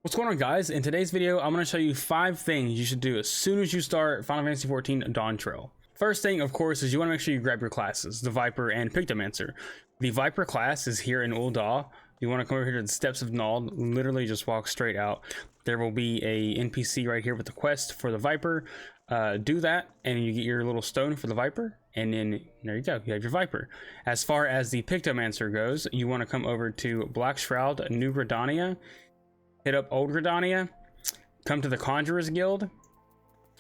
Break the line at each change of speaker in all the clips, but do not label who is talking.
What's going on, guys? In today's video, I'm going to show you 5 things you should do as soon as you start Final Fantasy XIV Dawntrail. First thing, of course, is you want to make sure you grab your classes, the Viper and Pictomancer. The Viper class is here in Ul'dah. You want to come over here to the Steps of Nald, literally just walk straight out. There will be a NPC right here with the quest for the Viper. Do that, and you get your little stone for the Viper, and then there you go, you have your Viper. As far as the Pictomancer goes, you want to come over to Black Shroud, New Gridania, hit up Old Gridania, come to the Conjurer's Guild.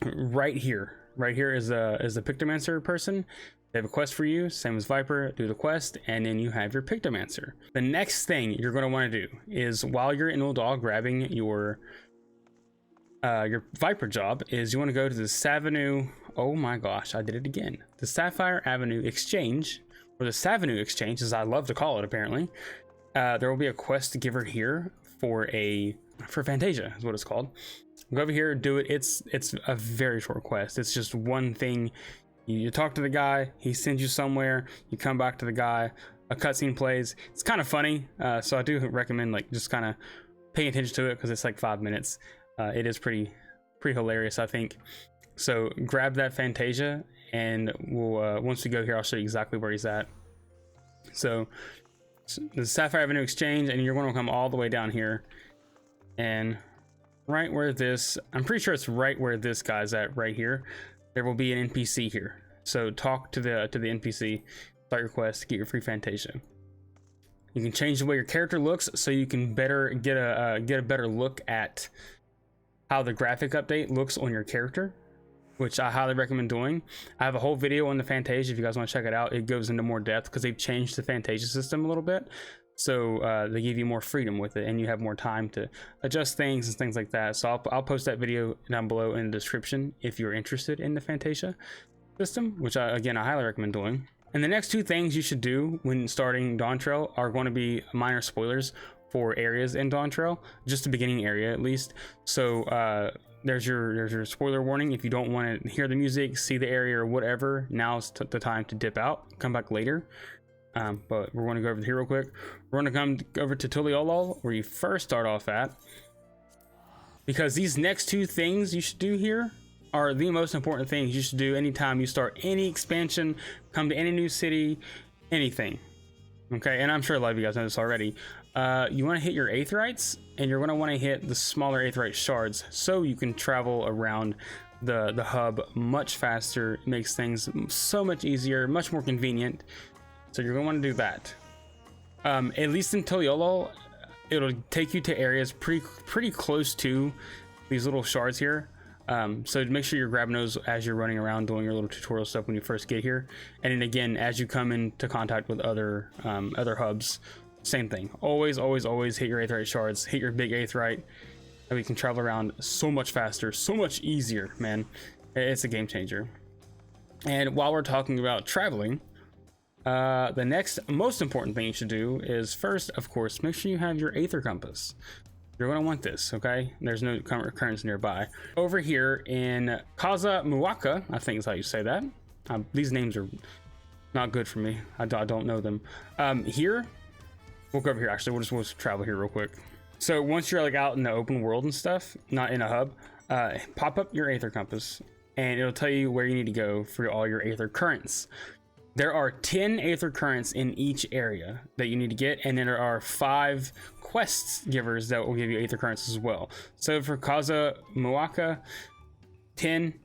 Right here is the Pictomancer person. They have a quest for you, same as Viper. Do the quest, and then you have your Pictomancer. The next thing you're going to want to do is, while you're in Ul'dah grabbing your Viper job, is you want to go to the Savanu. Oh my gosh, I did it again. The Sapphire Avenue Exchange, or the Savanu Exchange, as I love to call it. Apparently, there will be a quest giver here for Fantasia, is what it's called. Go over here, do it. It's a very short quest. It's just one thing. You talk to the guy, he sends you somewhere, you come back to the guy, a cutscene plays. It's kind of funny, so I do recommend like just kind of paying attention to it, because it's like 5 minutes. It is pretty hilarious, I think. So grab that Fantasia, and we'll once we go here, I'll show you exactly where he's at. So the Sapphire Avenue Exchange, and you're going to come all the way down here, and right where this, I'm pretty sure it's right where this guy's at, right here, there will be an NPC here. So talk to the NPC, start your quest, get your free Fantasia. You can change the way your character looks, so you can better get a better look at how the graphic update looks on your character, which I highly recommend doing. I have a whole video on the Fantasia if you guys want to check it out. It goes into more depth because they've changed the Fantasia system a little bit. So they give you more freedom with it, and you have more time to adjust things and things like that. So I'll post that video down below in the description if you're interested in the Fantasia system, which again, I highly recommend doing. And the next 2 things you should do when starting Dawntrail are going to be minor spoilers for areas in Dawntrail, just the beginning area at least. So there's your spoiler warning. If you don't want to hear the music, see the area, or whatever, now's the time to dip out. Come back later. But we're going to go over here real quick. We're going to come over to Tuliolol, where you first start off at, because these next 2 things you should do here are the most important things you should do anytime you start any expansion, come to any new city, anything. Okay, and I'm sure a lot of you guys know this already. You want to hit your Aetherites, and you're going to want to hit the smaller Aetherite shards, so you can travel around the hub much faster. It makes things so much easier, much more convenient. So you're going to want to do that. At least in Tuliolol, it'll take you to areas pretty close to these little shards here. So make sure you're grabbing those as you're running around doing your little tutorial stuff when you first get here. And then again, as you come into contact with other hubs, same thing. Always hit your Aetherite shards, hit your big Aetherite, and we can travel around so much faster, so much easier, man. It's a game changer. And while we're talking about traveling, the next most important thing you should do is, first, of course, make sure you have your Aether Compass. You're going to want this, okay? There's no currents nearby. Over here in Kaza Muwaka, I think is how you say that. These names are not good for me. I don't know them. Here, we'll go over here, actually. We'll just travel here real quick. So once you're like out in the open world and stuff, not in a hub, pop up your Aether Compass, and it'll tell you where you need to go for all your Aether Currents. There are 10 Aether Currents in each area that you need to get, and then there are 5 quests givers that will give you Aether Currents as well. So for Kaza Muwaka, 10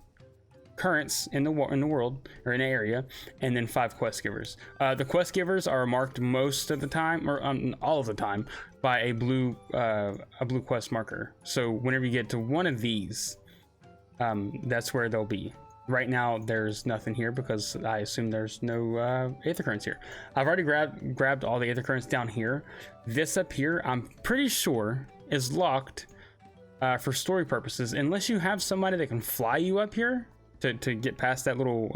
currents in the world, or in an area, and then 5 quest givers. The quest givers are marked most of the time, or all of the time, by a blue quest marker. So whenever you get to one of these, that's where they'll be. Right now, there's nothing here because I assume there's no Aether Currents here. I've already grabbed all the Aether Currents down here. This up here, I'm pretty sure, is locked for story purposes, unless you have somebody that can fly you up here to get past that little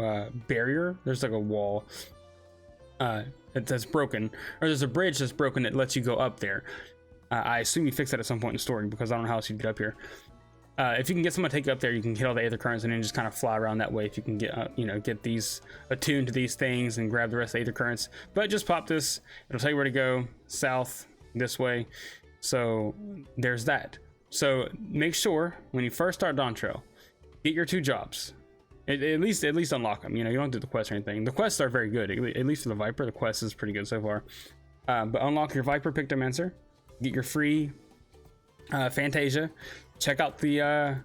barrier. There's like a wall that's broken, or there's a bridge that's broken that lets you go up there. I assume you fix that at some point in story, because I don't know how else you get up here. If you can get someone to take you up there, you can hit all the Aether Currents and then just kind of fly around that way. If you can get, get these attuned to these things and grab the rest of the Aether Currents. But just pop this, it'll tell you where to go, south, this way. So there's that. So make sure when you first start Dawntrail, get your 2 jobs. At least unlock them. You know, you don't do the quests or anything. The quests are very good. At least for the Viper, the quest is pretty good so far. But unlock your Viper Pictomancer, get your free Fantasia, check out the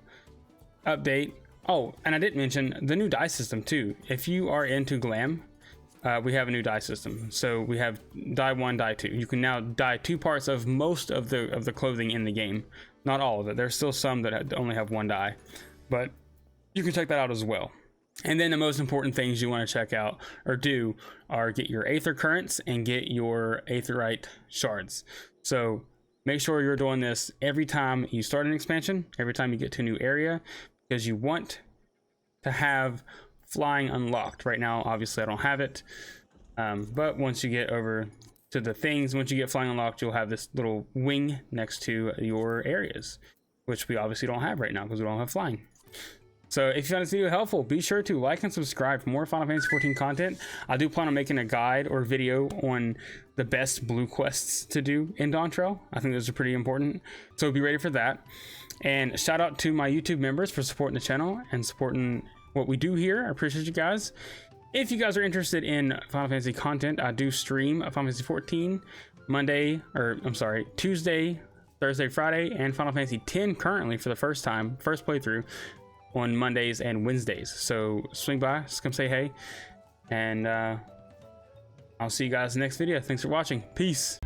update. Oh, and I didn't mention the new dye system too. If you are into glam, we have a new dye system. So we have dye 1, dye 2. You can now dye 2 parts of most of the clothing in the game. Not all of it. There's still some that only have 1 dye, but you can check that out as well. And then the most important things you want to check out or do are get your Aether Currents and get your Aetherite Shards. So make sure you're doing this every time you start an expansion, every time you get to a new area, because you want to have flying unlocked. Right now, obviously I don't have it, but once you get over to the things, once you get flying unlocked, you'll have this little wing next to your areas, which we obviously don't have right now because we don't have flying. So if you found this video helpful, be sure to like and subscribe for more Final Fantasy XIV content. I do plan on making a guide or video on the best blue quests to do in Dawntrail. I think those are pretty important, so be ready for that. And shout out to my YouTube members for supporting the channel and supporting what we do here. I appreciate you guys. If you guys are interested in Final Fantasy content, I do stream Final Fantasy XIV Tuesday, Thursday, Friday, and Final Fantasy X currently for the first playthrough on Mondays and Wednesdays. So swing by, just come say hey, and I'll see you guys in the next video. Thanks for watching. Peace.